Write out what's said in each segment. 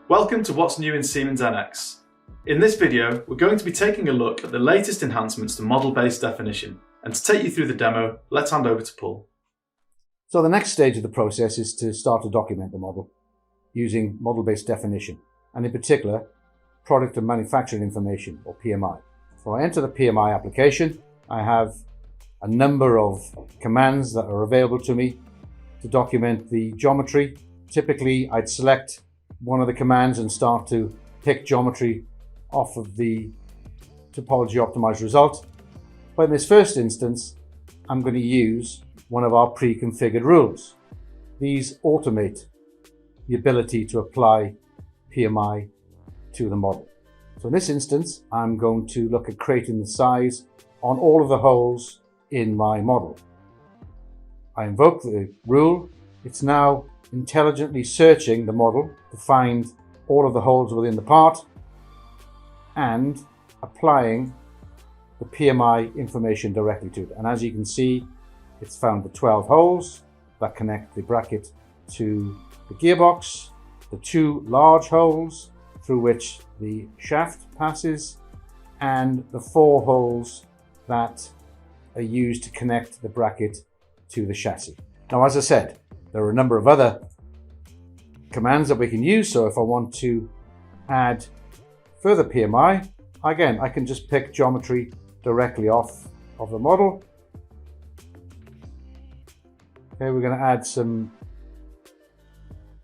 Welcome to What's New in Siemens NX. In this video, we're going to be taking a look at the latest enhancements to model-based definition. And to take you through the demo, let's hand over to Paul. So the next stage of the process is to start to document the model using model-based definition, and in particular, product and manufacturing information, or PMI. So I enter the PMI application. I have a number of commands that are available to me to document the geometry. Typically, I'd select one of the commands and start to pick geometry off of the topology optimized result. But in this first instance, I'm going to use one of our pre-configured rules. These automate the ability to apply PMI to the model. So in this instance, I'm going to look at creating the size on all of the holes in my model. I invoke the rule. It's now intelligently searching the model to find all of the holes within the part and applying the PMI information directly to it. And as you can see, it's found the 12 holes that connect the bracket to the gearbox, the 2 large holes through which the shaft passes, and the 4 holes that are used to connect the bracket to the chassis. Now, as I said, there are a number of other commands that we can use. So if I want to add further PMI, again, I can just pick geometry directly off of the model. Okay, we're going to add some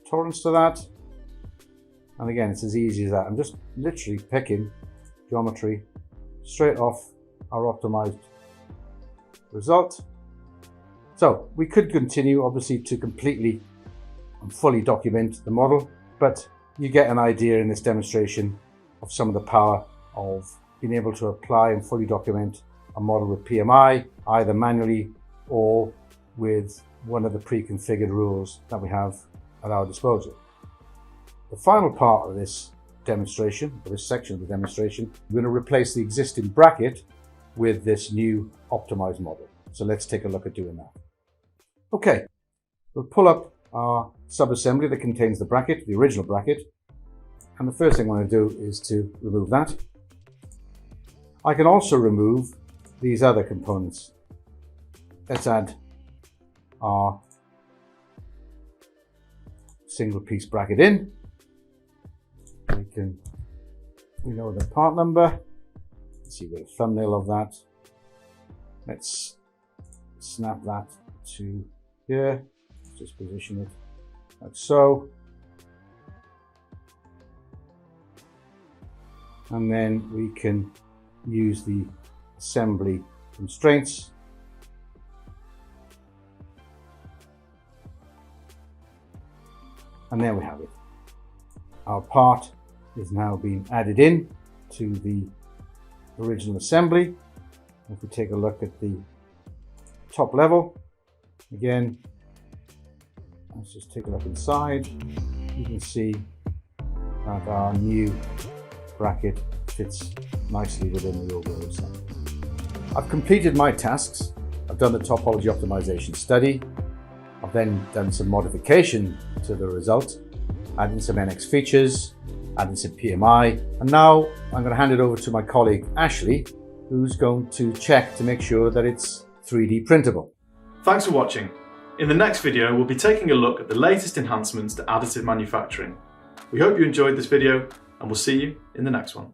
tolerance to that. And again, it's as easy as that. I'm just literally picking geometry straight off our optimized result. So we could continue, obviously, to completely and fully document the model, but you get an idea in this demonstration of some of the power of being able to apply and fully document a model with PMI, either manually or with one of the pre-configured rules that we have at our disposal. The final part of this demonstration, or this section of the demonstration, we're going to replace the existing bracket with this new optimized model. So let's take a look at doing that. Okay, we'll pull up our sub-assembly that contains the bracket, the original bracket. And the first thing I want to do is to remove that. I can also remove these other components. Let's add our single piece bracket in. We know the part number. Let's see, we've got a thumbnail of that. Let's snap that to here. Just position it like so. And then we can use the assembly constraints. And there we have it. Our part is now being added in to the original assembly. If we take a look at the top level, again, let's just take a look inside. You can see that our new bracket fits nicely within the overall assembly. I've completed my tasks. I've done the topology optimization study. I've then done some modification to the result, adding some NX features, adding some PMI, and now I'm going to hand it over to my colleague Ashley, who's going to check to make sure that it's 3D printable. Thanks for watching. In the next video, we'll be taking a look at the latest enhancements to additive manufacturing. We hope you enjoyed this video, and we'll see you in the next one.